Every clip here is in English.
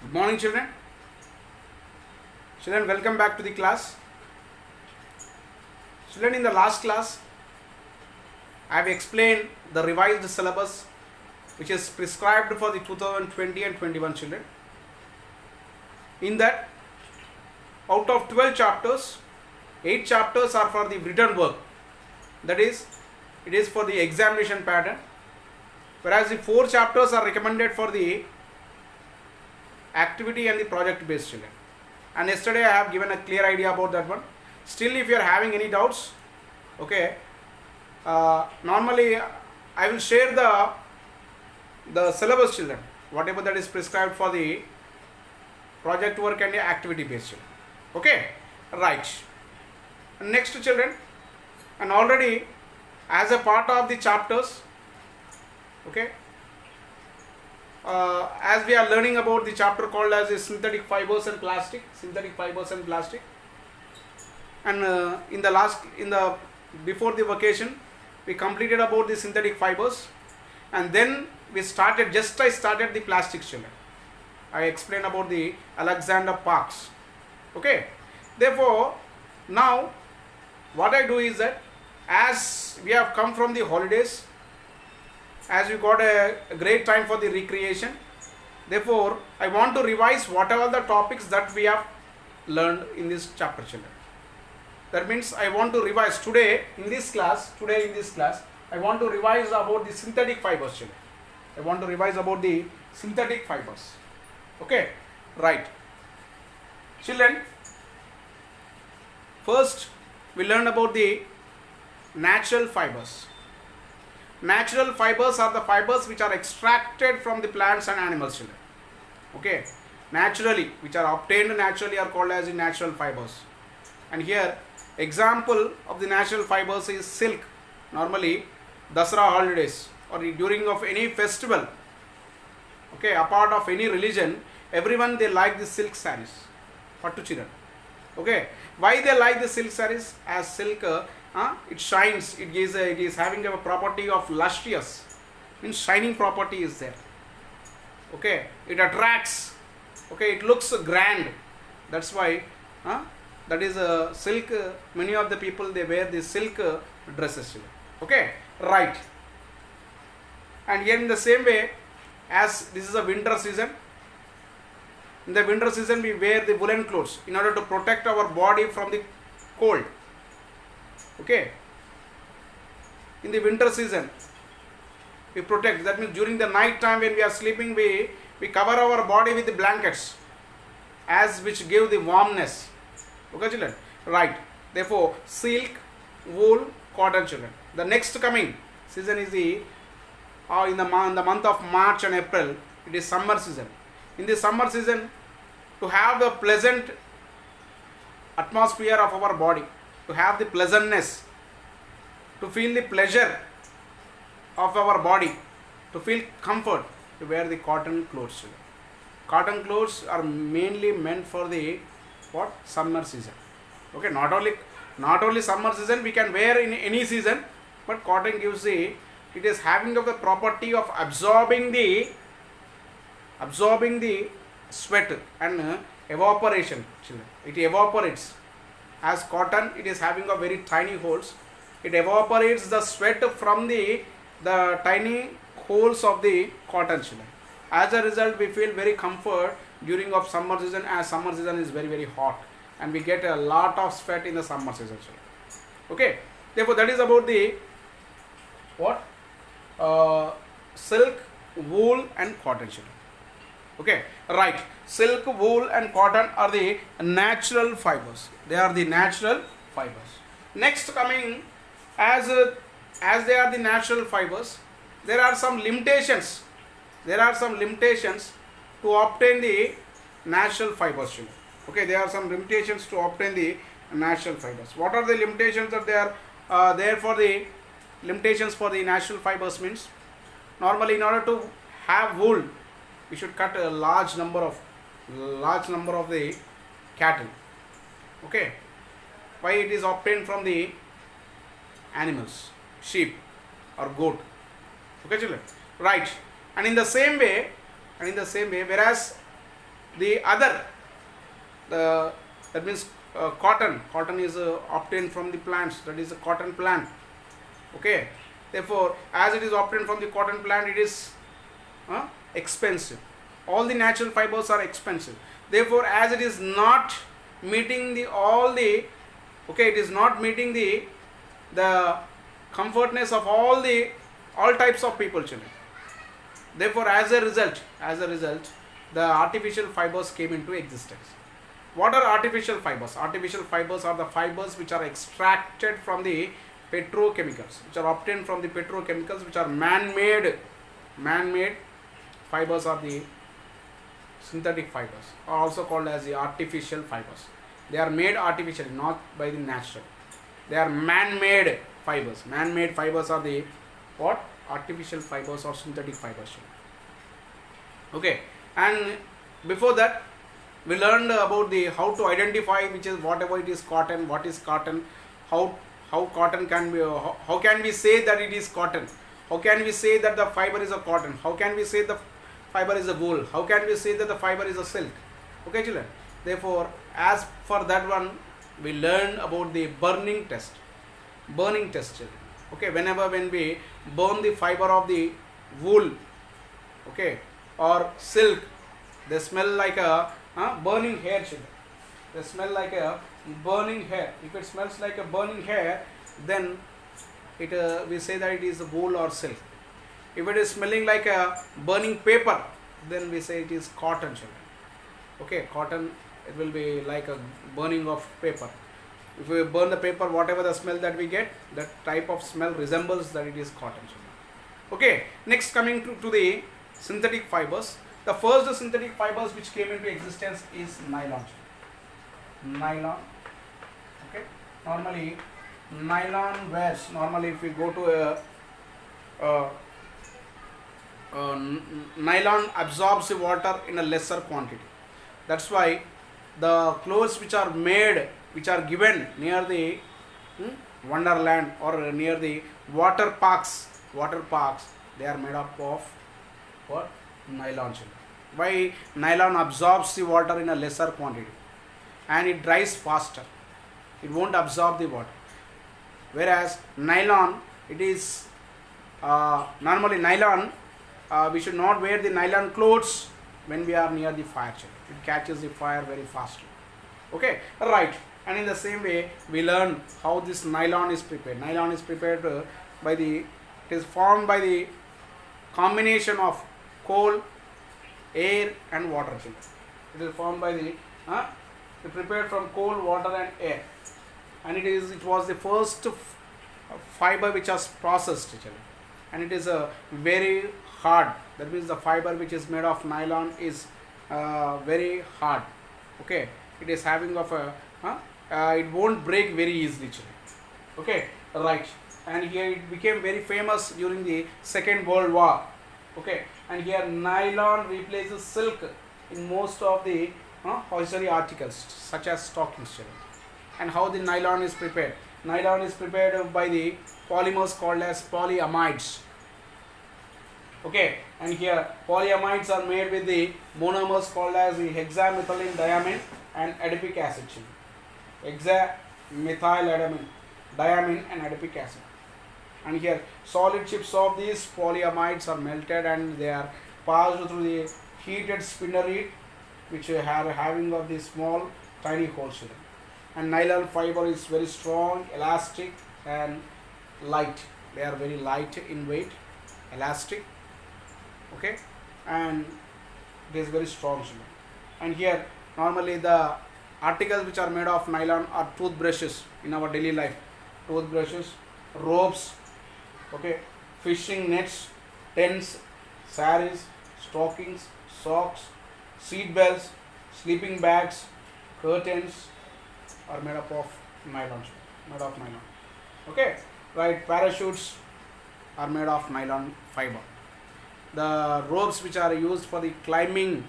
Good morning, children. Children, welcome back to the class. Children, in the last class, I have explained the revised syllabus which is prescribed for the 2020 and 21 children. In that, out of 12 chapters, 8 chapters are for the written work. That is, it is for the examination pattern. Whereas the 4 chapters are recommended for the activity and the project based children. And yesterday I have given a clear idea about that one. Still, if you are having any doubts, okay, normally I will share the syllabus children, whatever that is prescribed for the project work and the activity based children. Okay, right. Next children, and already as a part of the chapters, okay, as we are learning about the chapter called as synthetic fibers and plastic, and before the vacation we completed about the synthetic fibers, and then I started the plastics children. I explained about the Alexander Parks. Okay, therefore now what I do is that as we have come from the holidays, as we got a great time for the recreation, therefore I want to revise whatever the topics that we have learned in this chapter children. That means I want to revise today in this class I want to revise about the synthetic fibers children. I want to revise about the synthetic fibers. Okay, right. Children, first we learn about the natural fibers. Natural fibers are the fibers which are extracted from the plants and animals children. Okay, naturally, which are obtained naturally, are called as the natural fibers. And here example of the natural fibers is silk. Normally Dasara holidays or during of any festival, okay, apart of any religion, everyone they like the silk sarees. Pattu children. Okay, why they like the silk sarees? As silk it shines, it is having a property of lustrous, means shining property is there. Okay, it attracts, okay, it looks grand. That's why that is silk. Many of the people they wear the silk dresses. Okay, right. And here in the same way, as this is a winter season, in the winter season we wear the woolen clothes in order to protect our body from the cold. Okay, in the winter season we protect, that means during the night time when we are sleeping, we cover our body with the blankets, as which give the warmness. Okay children, right. Therefore silk, wool, cotton children. The next coming season is the in the month of March and April, it is summer season. In the summer season, to have the pleasant atmosphere of our body, to have the pleasantness, to feel the pleasure of our body, to feel comfort, to wear the cotton clothes. Cotton clothes are mainly meant for the what? Summer season. Okay, not only summer season, we can wear in any season, but cotton gives it is having of the property of absorbing the sweat and evaporation. It evaporates. As cotton, it is having a very tiny holes. It evaporates the sweat from the tiny holes of the cotton. As a result, we feel very comfort during of summer season, as summer season is very, very hot and we get a lot of sweat in the summer season. Okay, therefore that is about the what? Silk, wool and cotton. Okay, right. Silk, wool and cotton are the natural fibers. They are the natural fibers. Next coming, as they are the natural fibers, there are some limitations. To obtain the natural fibers. Okay, there are some limitations to obtain the natural fibers. What are the limitations that they are there for the limitations for the natural fibers? Means normally in order to have wool, we should cut a large number of the cattle. Okay, why? It is obtained from the animals, sheep or goat. Okay children, right. And in the same way, whereas The other, that means cotton. Cotton is obtained from the plants. That is a cotton plant. Okay. Therefore, as it is obtained from the cotton plant, it is expensive. All the natural fibers are expensive. Therefore, as it is not meeting the it is not meeting the comfortness of all types of people, children. Therefore, as a result, the artificial fibers came into existence. What are artificial fibers? Artificial fibers are the fibers which are extracted from the petrochemicals, which are obtained from the petrochemicals, which are man-made fibers, are the synthetic fibers, are also called as the artificial fibers. They are made artificially, not by the natural. They are man-made fibers. Man-made fibers are the what? Artificial fibers or synthetic fibers. Okay, and before that, we learned about the how to identify which is whatever it is cotton, what is cotton, how cotton can be, how can we say that it is cotton, how can we say that the fiber is a cotton, how can we say the fiber is a wool, how can we say that the fiber is a silk. Okay, children. Therefore, as for that one, we learn about the burning test. Burning test, children. Okay, when we burn the fiber of the wool, okay, or silk, they smell like a burning hair, children. They smell like a burning hair. If it smells like a burning hair, then it we say that it is wool or silk. If it is smelling like a burning paper, then we say it is cotton, children. Okay, cotton, it will be like a burning of paper. If we burn the paper, whatever the smell that we get, that type of smell resembles that it is cotton, children. Okay, next coming to the synthetic fibers. The first synthetic fibers which came into existence is nylon. Nylon. Okay, normally nylon wears. Normally, if we go to nylon absorbs the water in a lesser quantity. That's why the clothes which are made, which are given near the wonderland or near the water parks, they are made up of what? Nylon. Why? Nylon absorbs the water in a lesser quantity and it dries faster. It won't absorb the water. Whereas nylon, it is normally nylon, we should not wear the nylon clothes when we are near the fire. It catches the fire very fastly. Okay, right. And in the same way, we learn how this nylon is prepared. Nylon is prepared it is formed by the combination of coal, air and water. It is formed by prepared from coal, water and air. And it was the first fiber which was processed. And it is very hard. That means the fiber which is made of nylon is very hard. Okay, it is having of a it won't break very easily. Okay, right. And here it became very famous during the Second World War. Okay, and here nylon replaces silk in most of the hosiery articles such as stockings. And how the nylon is prepared? Nylon is prepared by the polymers called as polyamides. Okay, and here polyamides are made with the monomers called as the hexamethylene diamine and adipic acid. Hexamethylamine, diamine and adipic acid. And here solid chips of these polyamides are melted and they are passed through the heated spinnery, which are having of these small tiny holes. And nylon fiber is very strong, elastic and light. They are very light in weight, elastic. Okay, and it is very strong. And here normally the articles which are made of nylon are toothbrushes in our daily life. Toothbrushes, ropes, okay, fishing nets, tents, saris, stockings, socks, seat belts, sleeping bags, curtains are made up of nylon. Okay, right. Parachutes are made of nylon fiber. The ropes which are used for the climbing,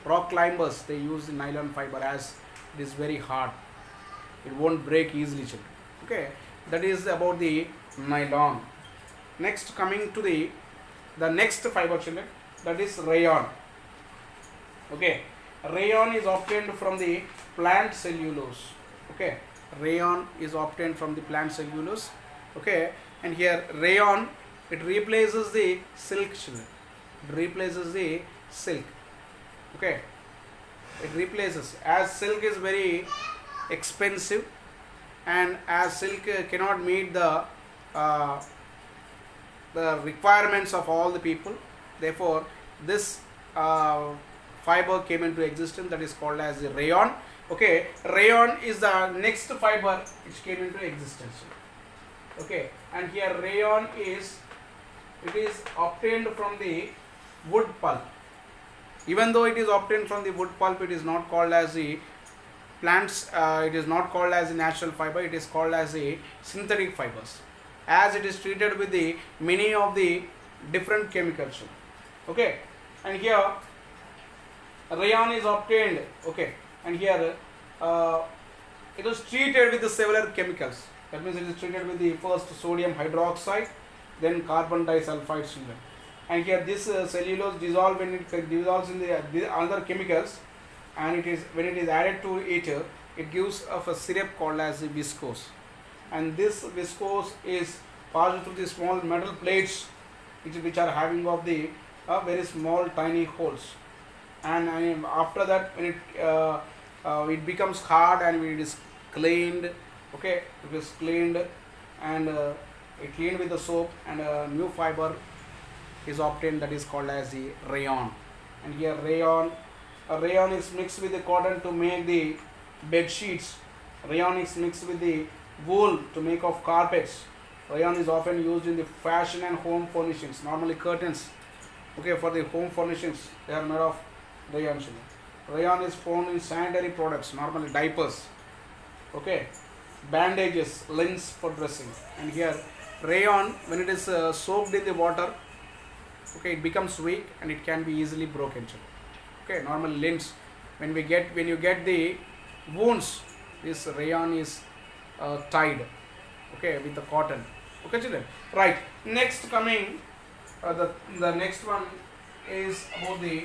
rock climbers, they use the nylon fiber as it is very hard. It won't break easily. Okay, that is about the nylon. Next, coming to the next fiber, children, that is rayon. Okay, Rayon is obtained from the plant cellulose. Okay, rayon is obtained from the plant cellulose. Okay, and here rayon, it replaces the silk. It replaces the silk. Okay, it replaces, as silk is very expensive, and as silk cannot meet uh, the requirements of all the people, therefore this fiber came into existence, that is called as the rayon. Okay, rayon is the next fiber which came into existence. Okay, and here rayon is, it is obtained from the wood pulp. Even though it is obtained from the wood pulp, it is not called as the plants, it is not called as the natural fiber, it is called as the synthetic fibers, as it is treated with the many of the different chemicals. Okay, and here rayon is obtained. Okay, and here it is treated with the several chemicals. That means it is treated with the first sodium hydroxide, then carbon disulfide sugar. And here this cellulose dissolve, when it dissolves in the other chemicals, and it is, when it is added to it, it gives of a syrup called as the viscose. And this viscose is passed through the small metal plates which are having of the very small tiny holes. And after that, when it becomes hard and it is cleaned. Okay, it is cleaned and it cleaned with the soap, and a new fiber is obtained, that is called as the rayon. And here rayon is mixed with the cotton to make the bed sheets. Rayon is mixed with the wool to make of carpets. Rayon is often used in the fashion and home furnishings, normally curtains. Okay, for the home furnishings they are made of rayon. Rayon is found in sanitary products, normally diapers. Okay, bandages, linens for dressing. And here rayon, when it is soaked in the water, okay, it becomes weak and it can be easily broken. Okay, normal linens, when you get the wounds, this rayon is tied, okay, with the cotton. Okay, children, right. Next coming, the next one is about the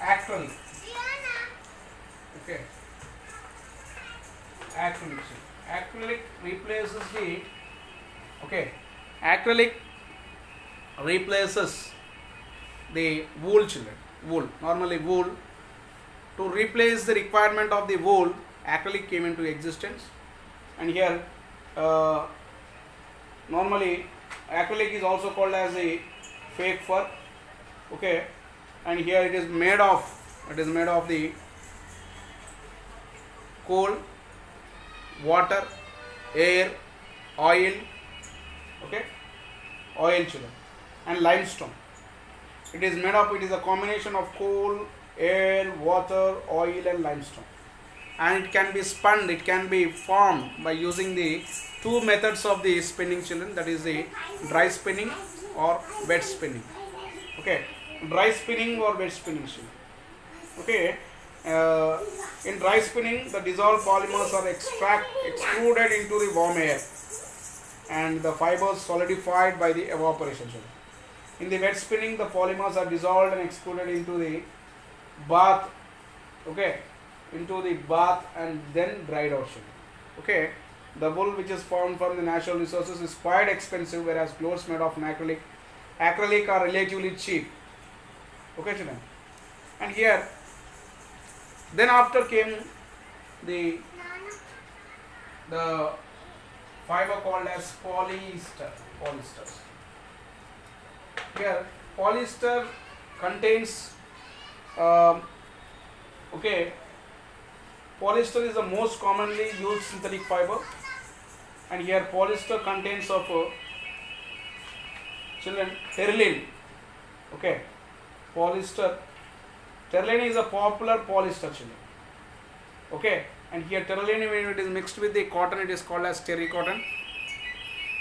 acrylic. Okay, acrylic replaces the, okay, acrylic replaces the wool, children. Wool, normally wool, to replace the requirement of the wool, acrylic came into existence. And here normally acrylic is also called as a fake fur. Okay, and here it is made of the coal, water, air, oil. Okay, oil, children, and limestone. It is a combination of coal, air, water, oil and limestone. And it can be spun, it can be formed by using the two methods of the spinning, children, that is the dry spinning or wet spinning. Okay, dry spinning or wet spinning, children. Okay, in dry spinning, the dissolved polymers are extruded into the warm air and the fibers solidified by the evaporation, children. In the wet spinning, the polymers are dissolved and extruded into the bath. Okay, into the bath and then dried out. Okay, the wool which is found from the natural resources is quite expensive, whereas clothes made of acrylic are relatively cheap. Okay, children. And here, then after came the fiber called as polyester. Here polyester contains okay, polyester is the most commonly used synthetic fiber, and here polyester contains of children, terylene. Okay, terylene is a popular polyester, children. Okay, and here terylene, when it is mixed with the cotton, it is called as terry cotton,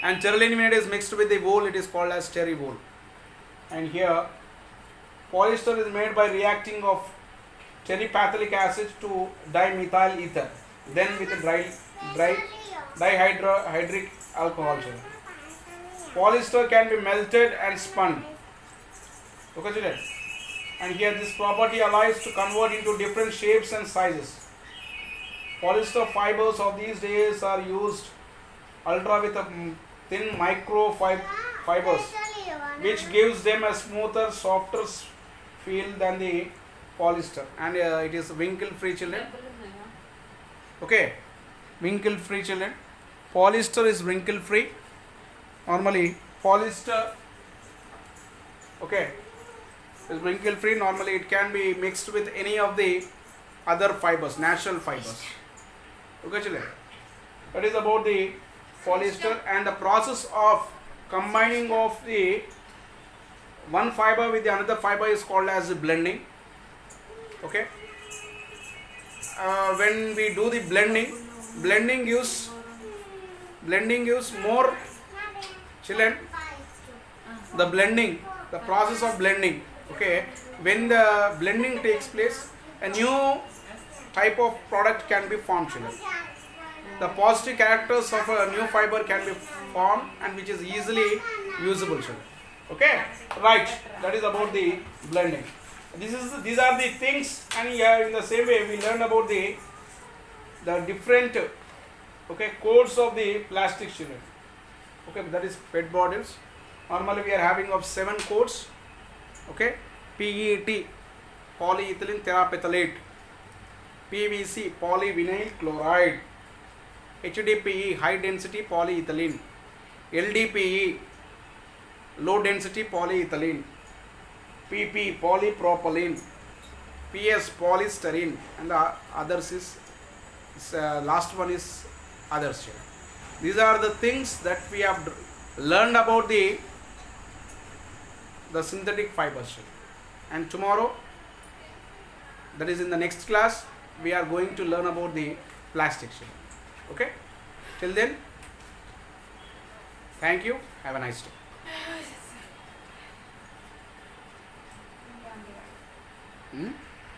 and terylene when it is mixed with the wool, it is called as terry wool. And here polyester is made by reacting of terephthalic acid to dimethyl ether, then with dihydric alcohol. Polyester can be melted and spun. Okay, children. and here this property allows to convert into different shapes and sizes. Polyester fibers of these days are used ultra with a thin micro fibers, which gives them a smoother, softer feel than the polyester, and it is wrinkle free, children. Okay, wrinkle free, children. Polyester is wrinkle free. Normally polyester, okay, is wrinkle free. Normally it can be mixed with any of the other fibers, natural fibers. Okay, children, that is about the polyester, and the process of combining of the one fiber with the another fiber is called as blending. Okay, when we do the blending gives more, children, the process of blending. Okay, when the blending takes place, a new type of product can be formed, children. The positive characters of a new fiber can be formed, and which is easily usable, children. Okay, right, that is about the blending. These are the things, and yeah, in the same way we learned about the different, okay, codes of the plastic, children. Okay, that is PET bottles. Normally we are having of 7 codes. Okay, PET, polyethylene terephthalate, PVC, polyvinyl chloride, HDPE, high density polyethylene, LDPE, low density polyethylene, PP, polypropylene, PS, polystyrene, and the others is last one is others. These are the things that we have learned about the synthetic fibers. And tomorrow, that is in the next class, we are going to learn about the plastics. Okay, till then, thank you, have a nice day. Hmm?